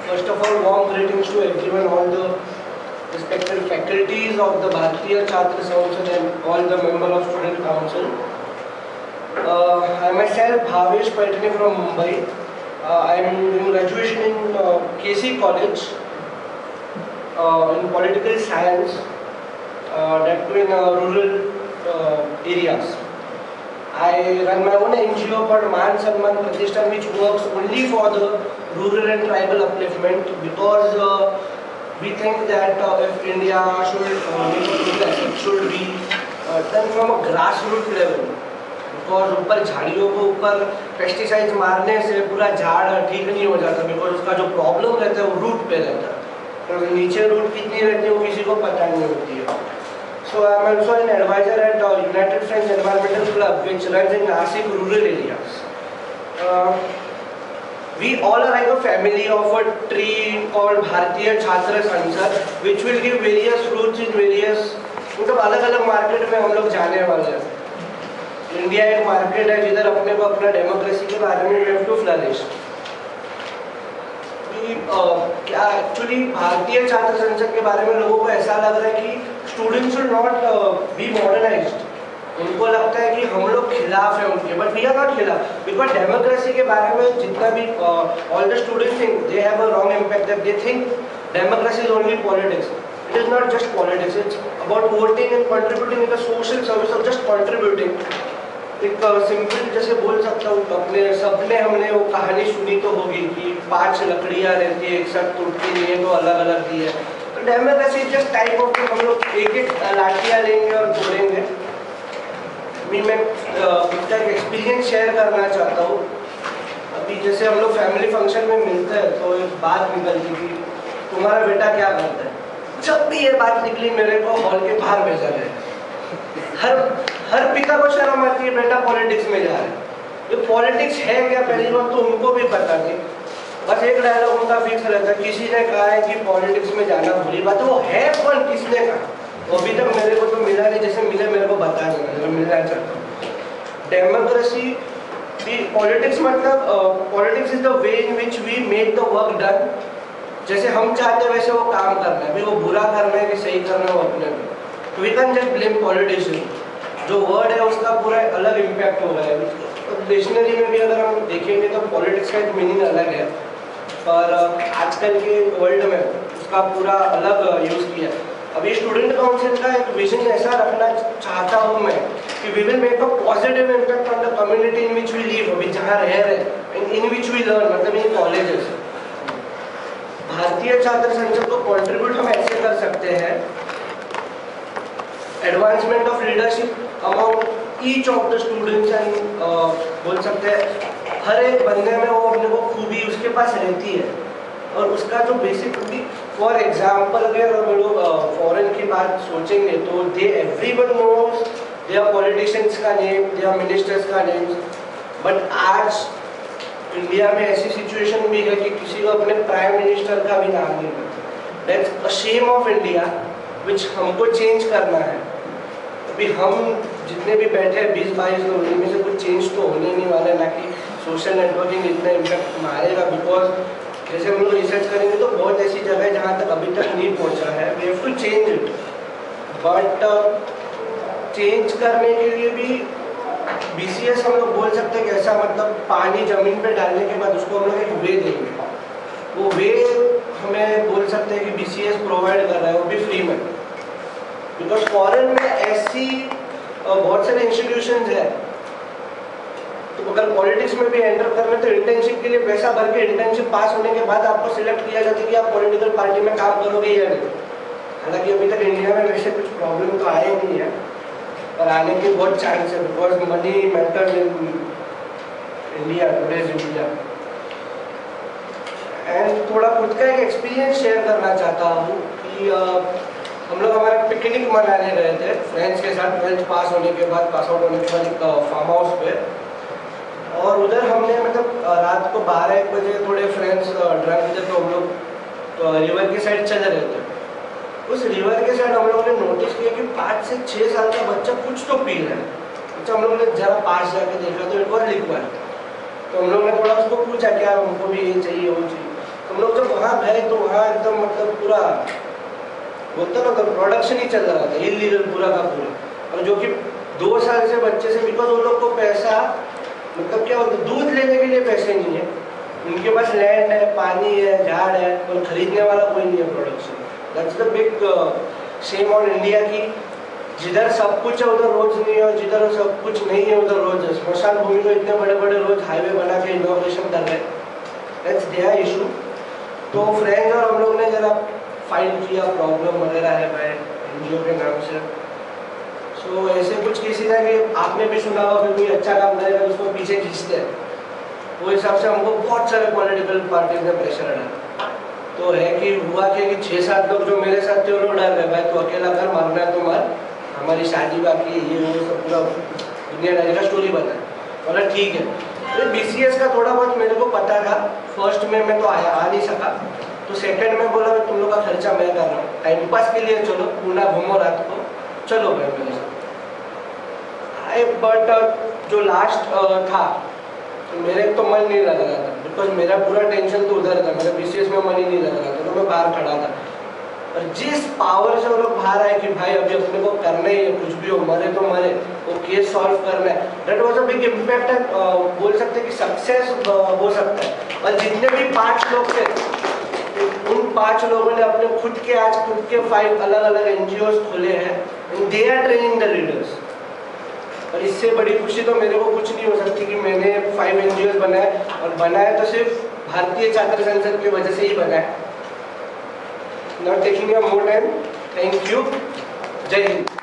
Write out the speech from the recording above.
First of all, warm greetings to everyone, all the respected faculties of the Bharatiya Chhatra Samsad and all the members of Student Council. I myself, Bhavesh Paitani from Mumbai. I am doing graduation in KC College in political science, that too in rural areas. I run my own NGO called Man Samman Pratishthan, which works only for the rural and tribal upliftment, because we think that if India should make progress, it should be done from a grassroots level. Because ऊपर झाड़ियों को ऊपर pesticides मारने से पूरा झाड़ ठीक नहीं हो जाता, बिकॉज उसका जो प्रॉब्लम रहता है वो रूट पे रहता है, तो नीचे रूट कितनी रहती है वो किसी को पता नहीं होती है. So I am also an advisor at United Friends Environmental Club, which runs in Nashik rural areas. We all are like a family of a tree called Bharatiya Chhatra Samsad, which will give various fruits in various, मतलब अलग-अलग market में हम लोग जाने वाले हैं. India एक market है जिधर अपने को अपना डेमोक्रेसी के बारे में we have to flourish. क्या एक्चुअली भारतीय छात्र संसद के बारे में लोगों को ऐसा लग रहा है कि students should not be modernised. उनको लगता है कि हम लोग खिलाफ हैं उनके, बट वी आर नॉट खिलाफ, बिकॉज डेमोक्रेसी के बारे में जितना भी all the students think they have a wrong impact, that they think democracy is only politics. It is not just politics, it's about voting and contributing in the social service of just contributing. एक simple जैसे बोल सकता हूँ, अपने सबने हमने वो कहानी सुनी तो होगी कि 5 लकड़ियाँ रहती है, एक साथ टूटती नहीं है तो अलग अलग दी है. तो डेमोक्रेसी जस्ट टाइप ऑफ हम लोग एक एक लाठियाँ लेंगे और तोड़ेंगे. मैं खुद का एक एक्सपीरियंस शेयर करना चाहता हूँ. अभी जैसे हम लोग फैमिली फंक्शन में मिलते हैं तो एक बात निकलती कि तुम्हारा बेटा क्या करता है. जब भी ये बात निकली मेरे को हॉल के बाहर भेजा गया. हर पिता को शर्म आती है बेटा पॉलिटिक्स में जा रहा है. ये पॉलिटिक्स है क्या, पहली बात तो उनको भी पता नहीं. बस एक डायलॉग उनका फिक्स रहता है, किसी ने कहा है कि पॉलिटिक्स में जाना बुरी बात. वो है कौन, किसने कहा, वो अभी तक मेरे को तो मिला नहीं. जैसे मिले मेरे को बता देना, मैं मिलना चाहता हूँ. डेमोक्रेसी पॉलिटिक्स मतलब politics is the way in which we make the work done. जैसे हम चाहते हैं वैसे वो काम करना है. वो बुरा करना है कि सही करना है वो अपने में. We can just blame politician. जो वर्ड है उसका पूरा अलग इम्पैक्ट हो रहा है. डिक्शनरी में भी अगर हम देखेंगे तो पॉलिटिक्स का एक मीनिंग अलग है, पर आजकल के वर्ल्ड में उसका पूरा अलग यूज़ किया है. अभी स्टूडेंट काउंसिल का एक विजन ऐसा रखना चाहता हूँ मैं कि we will make a positive impact on the community in which we live, अभी जहाँ रह रहे हैं, इन विच वी लर्न, मतलब इन कॉलेजेस. भारतीय छात्र संसद को कॉन्ट्रीब्यूट हम ऐसे कर सकते हैं. Advancement of leadership amount each of the students and बोल सकते हैं हर एक बंदे में वो अपने को खूबी उसके पास रहती है, और उसका जो बेसिक खूबी. फॉर एग्जाम्पल अगर हम लोग फॉरेन की बात सोचेंगे तो दे एवरीवन नोज देयर पॉलिटिशियंस का नेम, देयर मिनिस्टर्स का नेम. बट आज इंडिया में ऐसी सिचुएशन भी है कि किसी को अपने प्राइम मिनिस्टर का भी नाम नहीं पता. That's a shame of India which हमको चेंज करना है. अभी हम जितने भी बैठे हैं 20-22 लोग, इनमें से कुछ चेंज तो होने नहीं वाला, ना कि सोशल नेटवर्किंग इतना इम्पैक्ट मारेगा. बिकॉज जैसे हम लोग रिसर्च करेंगे तो बहुत ऐसी जगह है जहाँ तक अभी तक नहीं पहुँचा है. We have to change it, but change करने के लिए भी BCS हम लोग बोल सकते हैं कि ऐसा, मतलब पानी जमीन पे डालने के बाद उसको हम लोग एक वे देंगे. वो वे हमें बोल सकते हैं कि BCS प्रोवाइड कर रहा है, वो भी फ्री में. बिकॉज फॉरेन में ऐसी बहुत सारे इंस्टीट्यूशंस है. तो अगर पॉलिटिक्स में भी एंटर करना तो इंटर्नशिप के लिए पैसा भर के इंटर्नशिप पास होने के बाद आपको सिलेक्ट किया जाता है कि आप पॉलिटिकल पार्टी में काम करोगे या नहीं. हालांकि अभी तक इंडिया में वैसे कुछ प्रॉब्लम तो आए नहीं है, पर आने की बहुत चांस है. Because money matters in India, today's India. And थोड़ा खुद का एक एक्सपीरियंस शेयर करना चाहता हूँ कि हम लोग हमारे पिकनिक मनाने गए थे फ्रेंड्स के साथ, 12th पास होने के बाद, पास आउट होने के बाद एक फार्म हाउस पे. और उधर हमने मतलब रात को 12-1 बजे थोड़े फ्रेंड्स ड्रंक थे, तो हम लोग रिवर के साइड चले रहे थे. उस रिवर के साइड हम लोगों ने नोटिस किया कि 5 से 6 साल का बच्चा कुछ तो पी रहा है. अच्छा, हम लोगों ने जरा पास जाके देखा तो इट वाज लिक्विड. तो हम लोग ने थोड़ा उसको पूछा क्या हमको भी ये चाहिए वो चाहिए. हम लोग जब वहाँ गए तो वहाँ एकदम मतलब पूरा बोलता ना, तो प्रोडक्शन ही चल रहा था इलीगल पूरा का पूरा। और जो कि 2 साल से बच्चे से, बिकॉज उन लोग को पैसा मतलब क्या होता है, दूध लेने के लिए पैसे नहीं है उनके पास, लैंड है, पानी है, झाड़ है, और खरीदने वाला कोई नहीं है production. That's the big shame on India की जिधर सब कुछ है उधर रोज नहीं है, और जिधर सब कुछ नहीं है उधर रोज है। स्मशान भूमि को इतने बड़े बड़े रोज हाईवे बना के इनोग्रेशन कर रहे हैं, दैट्स देयर इशू। तो फ्रेंड्स और हम लोग ने जरा फाइल किया, प्रॉब्लम वगैरह है भाई एनजीओ के नाम से। सो ऐसे कुछ केसेस है कि आपने भी सुना होगा कि कोई अच्छा काम करेगा तो उसको पीछे खींचते हैं, वो हिसाब से हमको बहुत सारे पॉलिटिकल पार्टीज ने प्रेशर डाला। तो है कि हुआ कि 6-7 लोग जो मेरे साथ थे वो लोग डर गए, भाई तो अकेला कर, मारना है तो मार, हमारी शादी बाकी है, ये वो सब पूरा दुनियादारी का स्टोरी बना है। बोला ठीक है। तो BCS का थोड़ा बहुत मेरे को पता था, फर्स्ट में मैं तो आ नहीं सका, तो सेकंड में बोला तुम लोग का खर्चा मैं कर रहा हूँ, टाइम पास के लिए चलो, पूना घूमो रात को, चलो भाई मेरे साथ। बट जो लास्ट था तो मेरे तो मन नहीं लग रहा था, बिकॉज मेरा पूरा टेंशन तो उधर था, मेरा BCS में मन ही नहीं लग रहा था, तो मैं बाहर खड़ा था। और जिस पावर से वो लोग बाहर आए कि भाई अभी अपने को करना ही है, कुछ भी हो, मरे तो मरे, वो केस सॉल्व करना है, that was a big impact. है बोल सकते कि सक्सेस हो सकता है। और जितने भी 5 लोग थे, उन 5 लोगों ने अपने खुद के 5 अलग अलग NGOs खोले हैं, and they are training the leaders. और इससे बड़ी खुशी तो मेरे को कुछ नहीं हो सकती कि मैंने 5 NGOs बनाए, और बनाए तो सिर्फ भारतीय छात्र संसद की वजह से ही बनाए। Not taking your more time, thank you, जय हिंद।